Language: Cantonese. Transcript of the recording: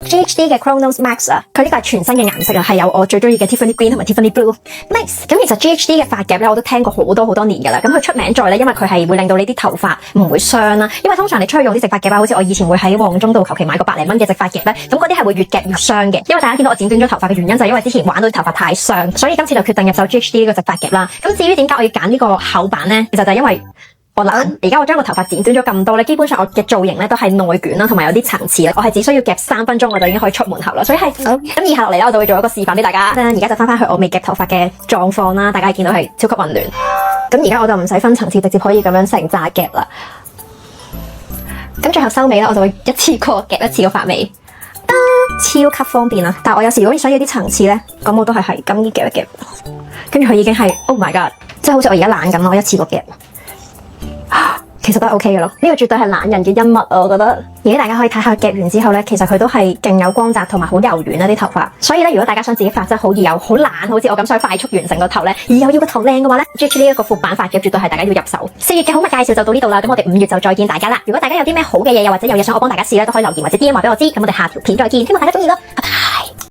GHD 嘅 Chronos Max 啊，佢呢個係全新嘅顏色啊，係有我最中意嘅 Tiffany Green 同埋 Tiffany Blue。Nice。咁其實 GHD 嘅髮夾咧，我都聽過好多年噶啦。咁佢出名在咧，因為佢係會令到你啲頭髮唔會傷啦。因為通常你出去用啲直髮夾啊，好似我以前會喺旺中度求其買個100零蚊嘅直髮夾咧，咁嗰啲係會越夾越傷嘅。因為大家見到我剪短咗頭髮嘅原因就係因為之前玩到啲頭髮太傷，所以今次就決定入手 GHD 呢個直髮夾啦。咁至於點解我要揀呢個厚版咧，其實就係因為我懶，而家我將個頭髮剪短咗咁多咧，基本上我嘅造型咧都係內捲啦，同埋有啲層次啦。我係只需要夾3分鐘我就已經可以出門口啦，所以係咁以下落嚟咧，我就會做一個示範俾大家。而家就翻去我未夾頭髮嘅狀況啦，大家見到係超級混亂。咁而家我就唔使分層次，直接可以咁樣成紮夾啦。咁最後收尾咧，我就會一次過夾一次個髮尾，超級方便啦。但係我有時如果想要啲層次咧，咁我都係咁依夾一夾，跟住佢已經係 Oh my God， 即係好似我而家懶咁咯，我一次過夾。其實都係 OK 嘅咯，呢個絕對係懶人嘅恩物啊！我覺得，而家大家可以睇下夾完之後咧，其實佢都係勁有光澤同埋好柔軟啊啲頭髮。所以咧，如果大家想自己髮質好易又好懶，好似我咁想快速完成個頭咧，而又要個頭靚嘅話咧，GHD 呢一個復版髮夾絕對係大家要入手。4月嘅好物介紹就到呢度啦，咁我哋5月就再見大家啦。如果大家有啲咩好嘅嘢，又或者有嘢想我幫大家試咧，都可以留言或者 DM 話俾我知。咁我哋下條片再見，希望大家中意咯，拜拜。